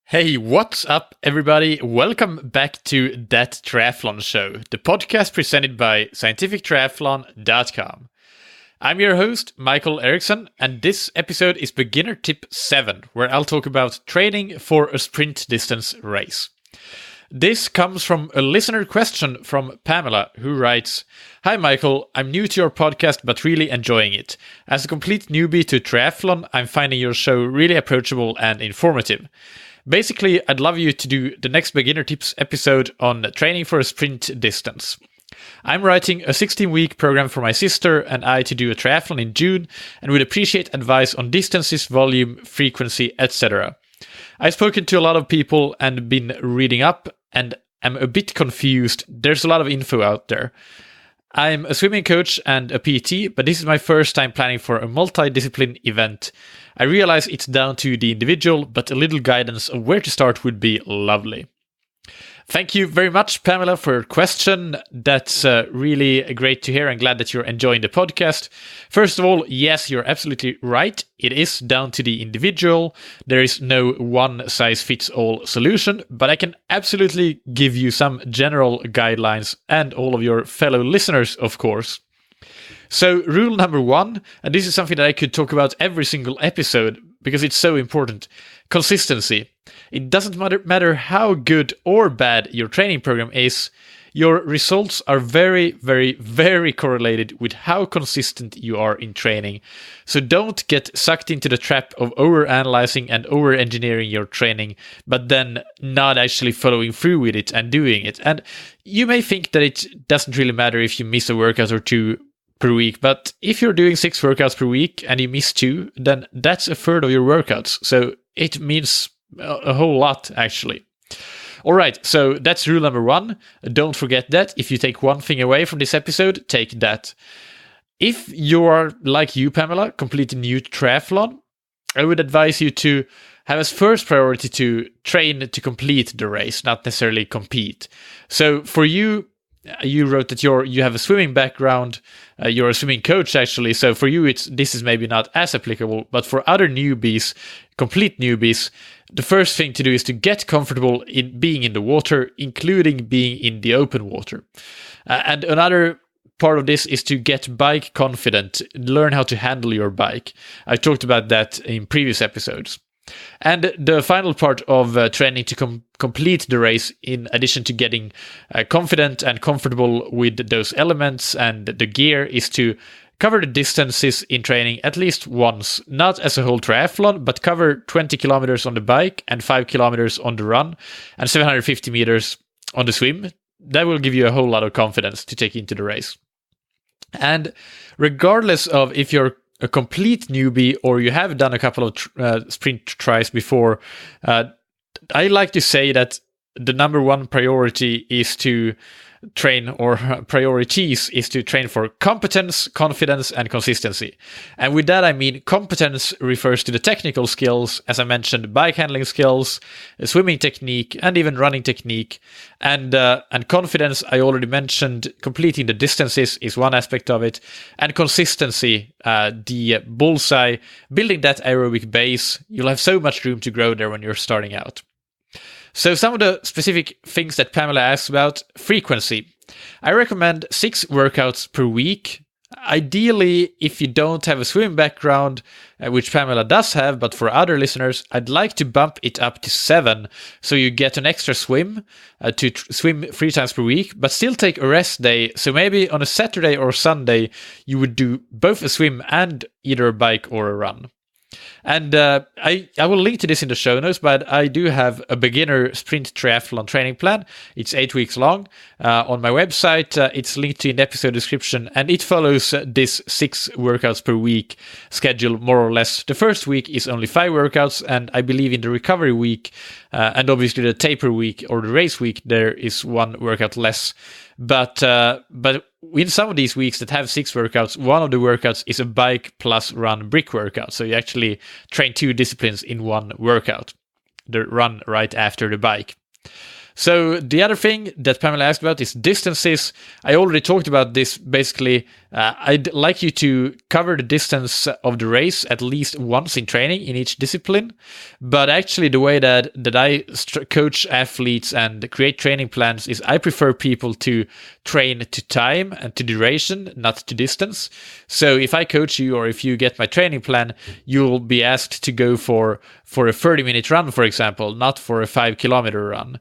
Hey, what's up, everybody? Welcome back to That Triathlon Show, the podcast presented by scientifictriathlon.com. I'm your host, Michael Eriksson, and this episode is Beginner Tip 7, where I'll talk about training for a sprint distance race. This comes from a listener question from Pamela, who writes, "Hi Michael, I'm new to your podcast but really enjoying it. As a complete newbie to triathlon, I'm finding your show really approachable and informative. Basically, I'd love you to do the next Beginner Tips episode on training for a sprint distance. I'm writing a 16-week program for my sister and I to do a triathlon in June and would appreciate advice on distances, volume, frequency, etc. I've spoken to a lot of people and been reading up and am a bit confused. There's a lot of info out there. I'm a swimming coach and a PT, but this is my first time planning for a multidiscipline event. I realize it's down to the individual, but a little guidance of where to start would be lovely." Thank you very much, Pamela, for your question. That's really great to hear. I'm glad that you're enjoying the podcast. First of all, yes, you're absolutely right. It is down to the individual. There is no one-size-fits-all solution, but I can absolutely give you some general guidelines and all of your fellow listeners, of course. So rule number 1, and this is something that I could talk about every single episode because it's so important: consistency. It doesn't matter how good or bad your training program is, your results are very, very, very correlated with how consistent you are in training. So don't get sucked into the trap of over-analyzing and over-engineering your training, but then not actually following through with it and doing it. And you may think that it doesn't really matter if you miss a workout or two per week, but if you're doing 6 workouts per week and you miss 2, then that's a third of your workouts. So it means a whole lot, actually. All right, so that's rule number 1. Don't forget that. If you take one thing away from this episode, take that. If you are, like you, Pamela, completely new to triathlon, I would advise you to have as first priority to train to complete the race, not necessarily compete. So for you, you wrote that you have a swimming background. You're a swimming coach, actually. So for you, this is maybe not as applicable. But for other newbies, complete newbies, the first thing to do is to get comfortable in being in the water, including being in the open water. And another part of this is to get bike confident, learn how to handle your bike. I talked about that in previous episodes. And the final part of training to complete the race, in addition to getting confident and comfortable with those elements and the gear, is to cover the distances in training at least once, not as a whole triathlon, but cover 20 kilometers on the bike and 5 kilometers on the run and 750 meters on the swim. That will give you a whole lot of confidence to take into the race. And regardless of if you're a complete newbie or you have done a couple of sprint tries before, I like to say that the number 1 priority is to train, or priorities is to train for competence, confidence, and consistency. And with that, I mean competence refers to the technical skills, as I mentioned, bike handling skills, swimming technique, and even running technique. And confidence, I already mentioned, completing the distances is one aspect of it. And consistency, the bullseye, building that aerobic base. You'll have so much room to grow there when you're starting out. So some of the specific things that Pamela asked about: frequency. I recommend 6 workouts per week. Ideally, if you don't have a swimming background, which Pamela does have, but for other listeners, I'd like to bump it up to 7, so you get an extra swim to swim 3 times per week, but still take a rest day. So maybe on a Saturday or Sunday, you would do both a swim and either a bike or a run. And I will link to this in the show notes, but I do have a beginner sprint triathlon training plan. It's 8 weeks long. On my website, it's linked to in the episode description, and it follows this 6 workouts per week schedule, more or less. The first week is only 5 workouts, and I believe in the recovery week, and obviously the taper week or the race week, there is 1 workout less. But in some of these weeks that have 6 workouts, one of the workouts is a bike plus run brick workout. So you actually train 2 disciplines in one workout, the run right after the bike. So the other thing that Pamela asked about is distances. I already talked about this. Basically, I'd like you to cover the distance of the race at least once in training in each discipline. But actually, the way that I coach athletes and create training plans is I prefer people to train to time and to duration, not to distance. So if I coach you or if you get my training plan, you'll be asked to go for a 30-minute run, for example, not for a 5-kilometer run.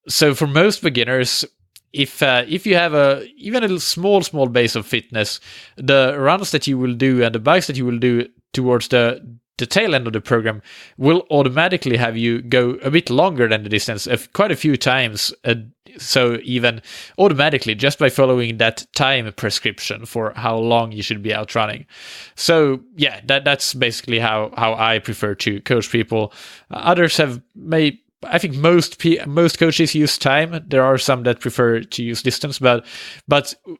So for most beginners, if you have even a small base of fitness, the runs that you will do and the bikes that you will do towards the tail end of the program will automatically have you go a bit longer than the distance, quite a few times. So even automatically, just by following that time prescription for how long you should be out running. So yeah, that's basically how I prefer to coach people. Others I think most coaches use time. There are some that prefer to use distance, but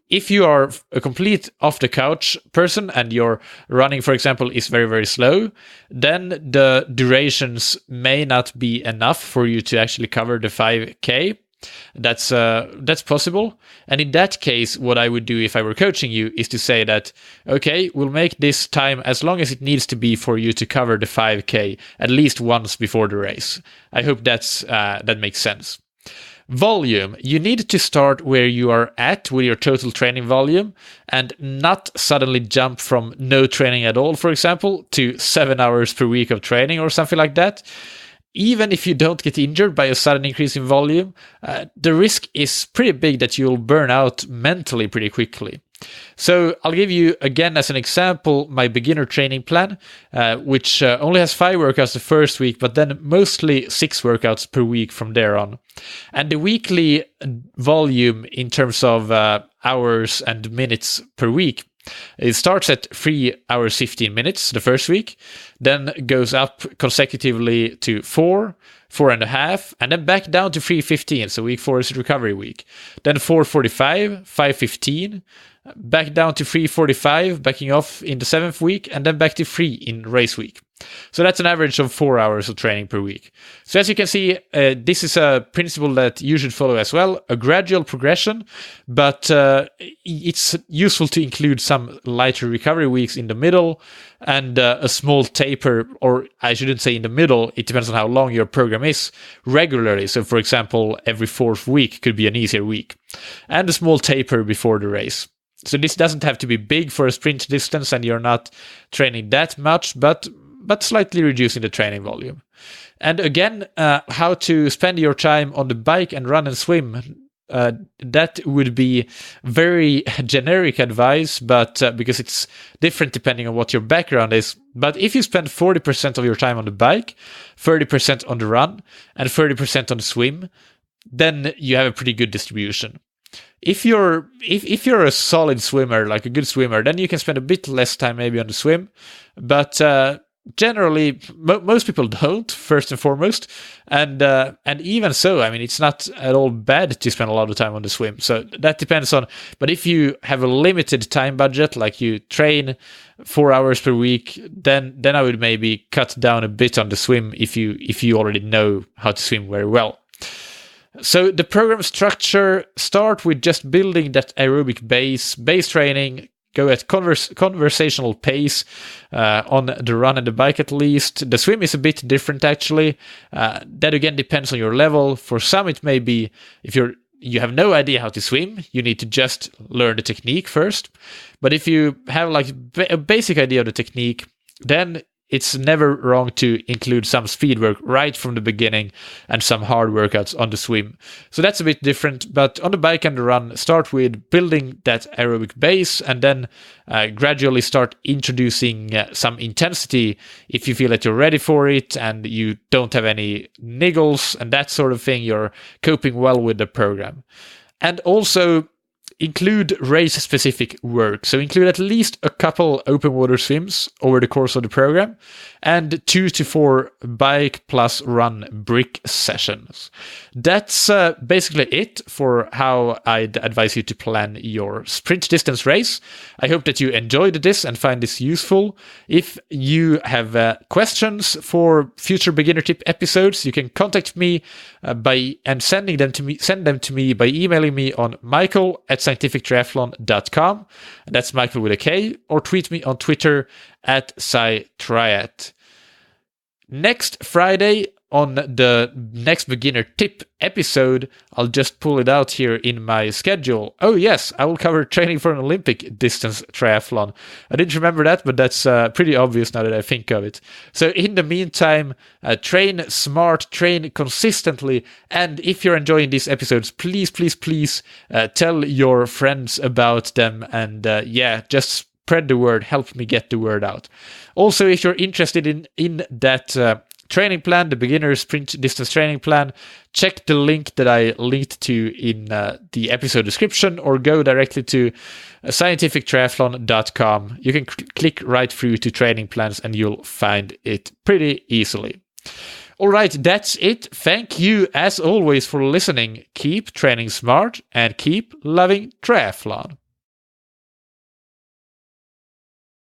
if you are a complete off the couch person and your running, for example, is very, very slow, then the durations may not be enough for you to actually cover the 5K. That's possible. And in that case, what I would do if I were coaching you is to say that, okay, we'll make this time as long as it needs to be for you to cover the 5K at least once before the race. I hope that makes sense. Volume. You need to start where you are at with your total training volume and not suddenly jump from no training at all, for example, to 7 hours per week of training or something like that. Even if you don't get injured by a sudden increase in volume, the risk is pretty big that you'll burn out mentally pretty quickly. So I'll give you, again, as an example, my beginner training plan, which only has 5 workouts the first week, but then mostly 6 workouts per week from there on. And the weekly volume in terms of hours and minutes per week, it starts at 3 hours 15 minutes the first week, then goes up consecutively to 4, 4.5, and then back down to 3:15. So week 4 is recovery week. Then 4:45, 5:15, back down to 3:45, backing off in the 7th week, and then back to 3 in race week. So that's an average of 4 hours of training per week. So as you can see, this is a principle that you should follow as well, a gradual progression, but it's useful to include some lighter recovery weeks in the middle and a small taper, or I shouldn't say in the middle, it depends on how long your program is, regularly. So for example, every 4th week could be an easier week, and a small taper before the race. So this doesn't have to be big for a sprint distance and you're not training that much, but slightly reducing the training volume. And again, how to spend your time on the bike and run and swim. That would be very generic advice, but because it's different depending on what your background is. But if you spend 40% of your time on the bike, 30% on the run, and 30% on the swim, then you have a pretty good distribution. If you're a solid swimmer, like a good swimmer, then you can spend a bit less time maybe on the swim, but generally most people don't, first and foremost, and even so, I mean, it's not at all bad to spend a lot of time on the swim. So that depends on. But if you have a limited time budget, like you train 4 hours per week, then I would maybe cut down a bit on the swim if you already know how to swim very well. So the program structure, start with just building that aerobic base training, go at conversational pace on the run and the bike at least. The swim is a bit different actually. That again depends on your level. For some it may be, if you have no idea how to swim, you need to just learn the technique first. But if you have like a basic idea of the technique, then it's never wrong to include some speed work right from the beginning and some hard workouts on the swim. So that's a bit different, but on the bike and the run, start with building that aerobic base and then gradually start introducing some intensity if you feel that you're ready for it and you don't have any niggles and that sort of thing, you're coping well with the program. And also, include race-specific work. So include at least a couple open water swims over the course of the program and 2 to 4 bike plus run brick sessions. That's basically it for how I'd advise you to plan your sprint distance race. I hope that you enjoyed this and find this useful. If you have questions for future beginner tip episodes, you can contact me send them to me by emailing me on michael@scientifictriathlon.com. That's Michael with a K, or tweet me on Twitter @SciTriat. Next Friday, on the next beginner tip episode, I'll just pull it out here in my schedule. Oh yes, I will cover training for an Olympic distance triathlon. I didn't remember that, but that's pretty obvious now that I think of it. So in the meantime, train smart, train consistently, and if you're enjoying these episodes, please tell your friends about them, and just spread the word, help me get the word out. Also, if you're interested in that training plan, the beginner sprint distance training plan, check the link that I linked to in the episode description, or go directly to scientifictriathlon.com. You can click right through to training plans and you'll find it pretty easily. All right, that's it. Thank you as always for listening. Keep training smart and keep loving triathlon.